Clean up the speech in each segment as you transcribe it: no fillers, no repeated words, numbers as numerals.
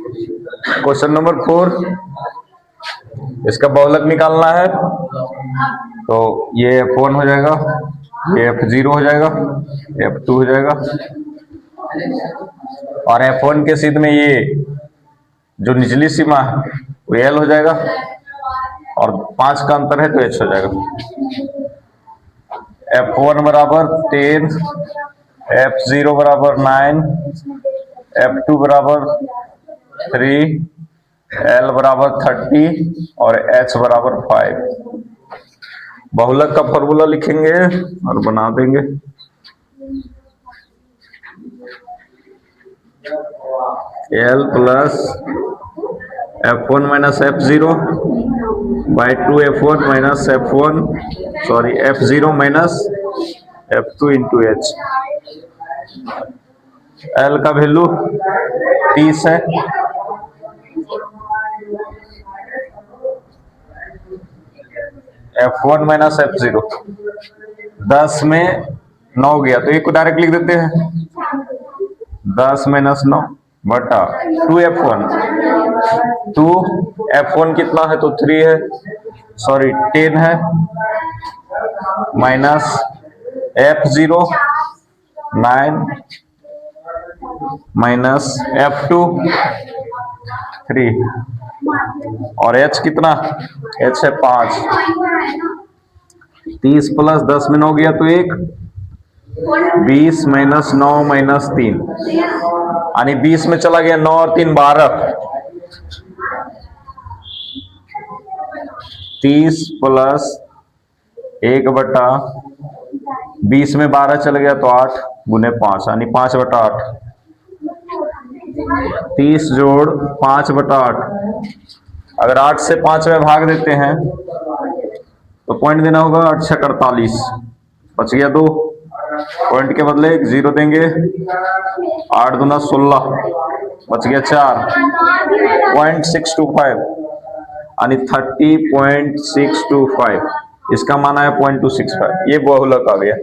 Question number 4, इसका बहुलक निकालना है। तो ये F1 हो जाएगा, ये F0 हो जाएगा, F2 हो जाएगा, और F1 के सिद्ध में ये जो निचली सीमा है वो L हो जाएगा, और 5 का अंतर है तो H हो जाएगा। F1 बराबर 10, F0 बराबर 9, F2 बराबर 3, L बराबर 30 और H बराबर 5। बहुलक का फॉर्मूला लिखेंगे और बना देंगे। L plus F1 minus F0 by 2F1 minus F1 sorry F0 minus F2 into H। L का वैल्यू 30 है, F1 माइनस F0 10 में 9 गया तो एक को डायरेक्ट लिख देते हैं, 10 माइनस 9 बटा 2F1, 2F1 कितना है तो 3 है, सॉरी 10 है, माइनस F0 9 माइनस F2 3 और H कितना, H है 5। 30 प्लस 10 में 9 गया तो 1, 20 माइनस 9 माइनस 3 यानी 20 में चला गया 9 और 3 12, 30 प्लस 1 बटा 20 में 12 चल गया तो 8 गुने 5 यानी 5 बटा 8। 30 जोड़ 5 बटा 8, अगर 8 से 5 में भाग देते हैं तो पॉइंट देना होगा, 8 छक 48, बच गया 2, पॉइंट के बदले 1 0 देंगे, 8 दूना 16, बच गया 4, 0.625 यानी 30.625, इसका माना है 0.265। ये बहुलक आ गया।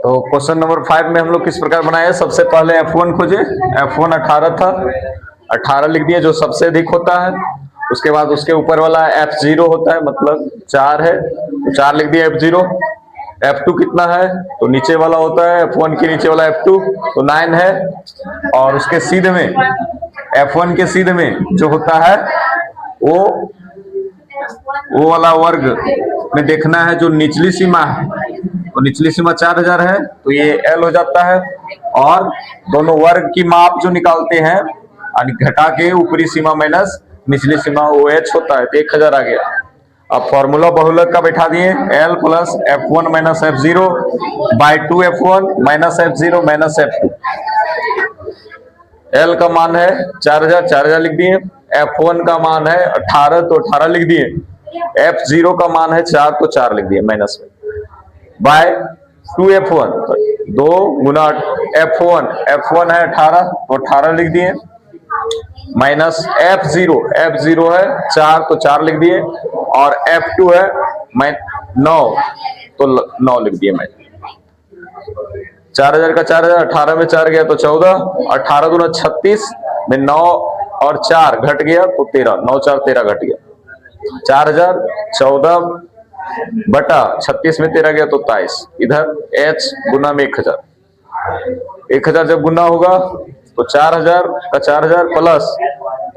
तो क्वेश्चन नंबर 5 में हम लोग किस प्रकार बनाए, सबसे पहले F1 खोजे, F1 18 था, 18 लिख दिए जो सबसे अधिक होता है। उसके बाद उसके ऊपर वाला F0 होता है, मतलब 4 है तो 4 लिख दिए F0। F2 कितना है तो नीचे वाला होता है F1 के नीचे वाला F2 तो 9 है। और उसके सीधे में F1 के सीधे में जो होता है वो वाला वर्ग में देखना है जो निचली सीमा है, तो निचली सीमा 4000 है तो ये L हो जाता है। और दोनों वर्ग की माप जो निकालते हैं घटा के ऊपरी सीमा माइनस निचली सीमा OH होता है, तो 1000 आ गया। अब फॉर्मूला बहुलक का बैठा दिए, L plus F1 minus F0 by 2 F1 minus F0 minus F2। L का मान है 4000, 4000 लिख दिए। F1 का मान है 18 तो 18 लिख दिए। F0 का मान है 4 तो 4 लिख दिए माइनस में, बाय 2 F1 2 गुना F1 है 18 तो 18 लिख दिए, माइनस F0 है 4 तो 4 लिख दिए, और F2 है 9 तो 9 लिख दिए। मैं 4000 का 4000, 18 में 4 गया तो 14, 18 दूना 36 में 9 और 4 घट गया तो 13, 9 4 13 घट गया। 4000 14 बटा 36 में 13 गया तो 23। इधर H गुना में 1000, 1000 जब गुना होगा तो 4000 का 4000 प्लस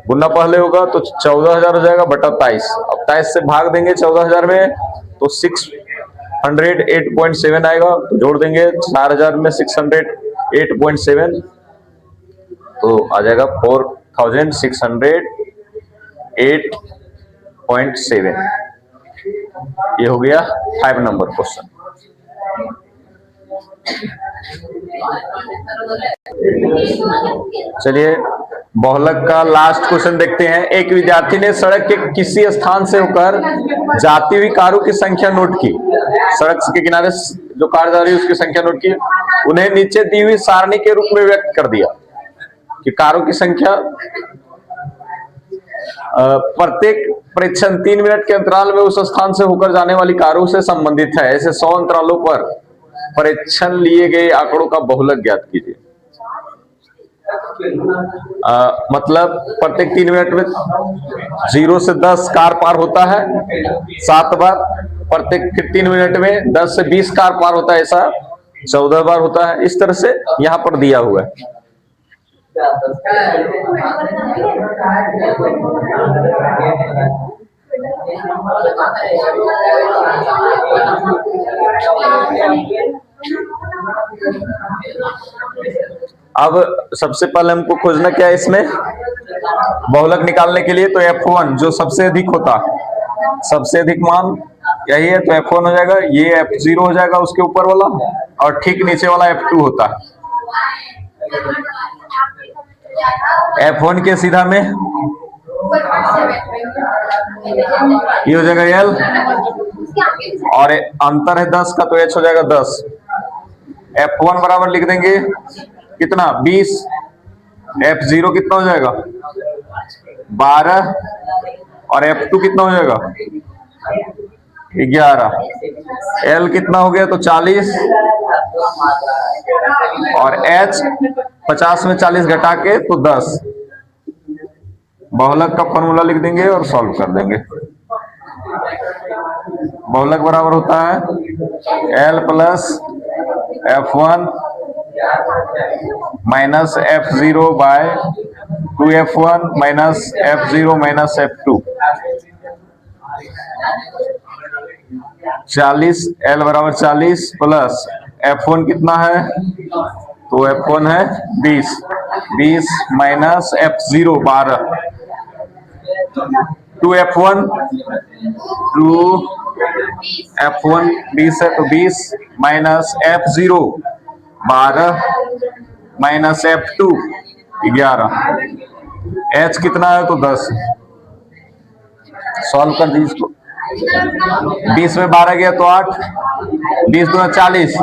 गुना पहले होगा तो 14000 हो जाएगा बटा 23। अब 23 से भाग देंगे 14000 में तो 608.7 आएगा, तो जोड़ देंगे 4000 में 608.7 तो आ जाएगा 4608.7। ये हो गया 5 नंबर क्वेश्चन। चलिए बहुलक का लास्ट क्वेश्चन देखते हैं। एक विद्यार्थी ने सड़क के किसी स्थान से होकर जाती हुई कारों की संख्या नोट की। सड़क के किनारे जो कार जा रही है उसकी संख्या नोट की, उन्हें नीचे दी हुई सारणी के रूप में व्यक्त कर दिया कि कारों की संख्या प्रत्येक परीक्षण 3 मिनट के अंतराल में उस स्थान से होकर जाने वाली कारों से संबंधित है। ऐसे 100 अंतरालों पर परीक्षण लिए गए आंकड़ों का बहुलक ज्ञात कीजिए। मतलब प्रत्येक 3 मिनट में 0 से 10 कार पार होता है 7 बार, प्रत्येक 3 मिनट में 10 से 20 कार पार होता है, ऐसा 14 बार होता है। इस तरह से यहां पर दिया हुआ है। अब सबसे पहले हमको खोजना क्या है, इसमें बहुलक निकालने के लिए तो F1 जो सबसे अधिक होता, सबसे अधिक मान यही है तो F1 हो जाएगा, ये F0 हो जाएगा उसके ऊपर वाला, और ठीक नीचे वाला F2 होता है। F1 के सीधा में ये हो जाएगा L, और अंतर है 10 का तो H हो जाएगा 10। F1 बराबर लिख देंगे कितना 20, F0 कितना हो जाएगा 12, और F2 कितना हो जाएगा 11, L कितना हो गया तो 40, और H 50 में 40 घटा के तो 10। बहुलक का फॉर्मूला लिख देंगे और सॉल्व कर देंगे। बहुलक बराबर होता है L plus F1 minus F0 by 2F1 minus F0 minus F2। 40 L बराबर 40 प्लस F1 कितना है तो F1 है 20 माइनस F0 12, 2F1 20 है तो 20 minus F0 12 minus F2 11, H कितना है तो 10। सॉल्व कर दीजिए इसको। 20 में 12 गया तो 8, 20 दूना 40,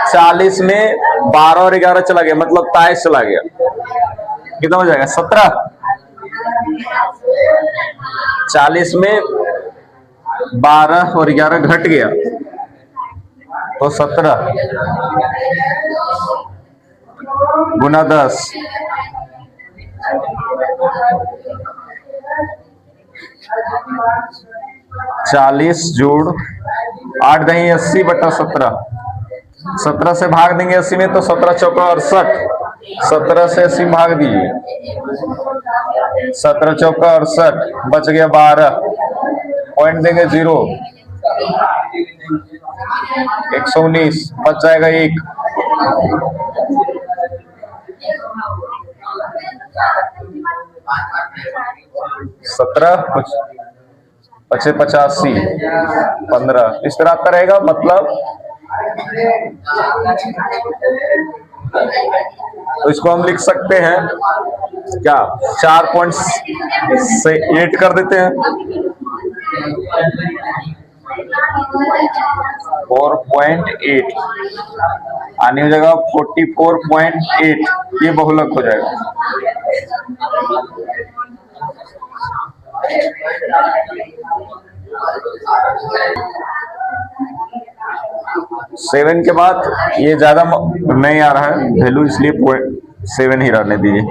40 में 12 और 11 चला गया मतलब 23 चला गया, कितना हो जाएगा 17। 40 में 12 और 11 घट गया तो 17 गुना 10 40 जोड़ 8 दही 80 बटा 17। 17 से भाग देंगे 80 में तो 17 चौका 68। 17 से 80 भाग दीजिए, 17 चौका 68, बच गया 12। पॉइंट देंगे 0, 119, बच जाएगा 1। सत्रह पचे 85, 15 इस तरह आता रहेगा। मतलब तो इसको हम लिख सकते हैं क्या, 4 पॉइंट से 8 कर देते हैं, 4.8 आने हो जाएगा 44.8। ये बहुलक हो जाएगा। 7 के बाद ये ज्यादा नहीं आ रहा है वैल्यू, इसलिए 7 ही रहने दीजिए।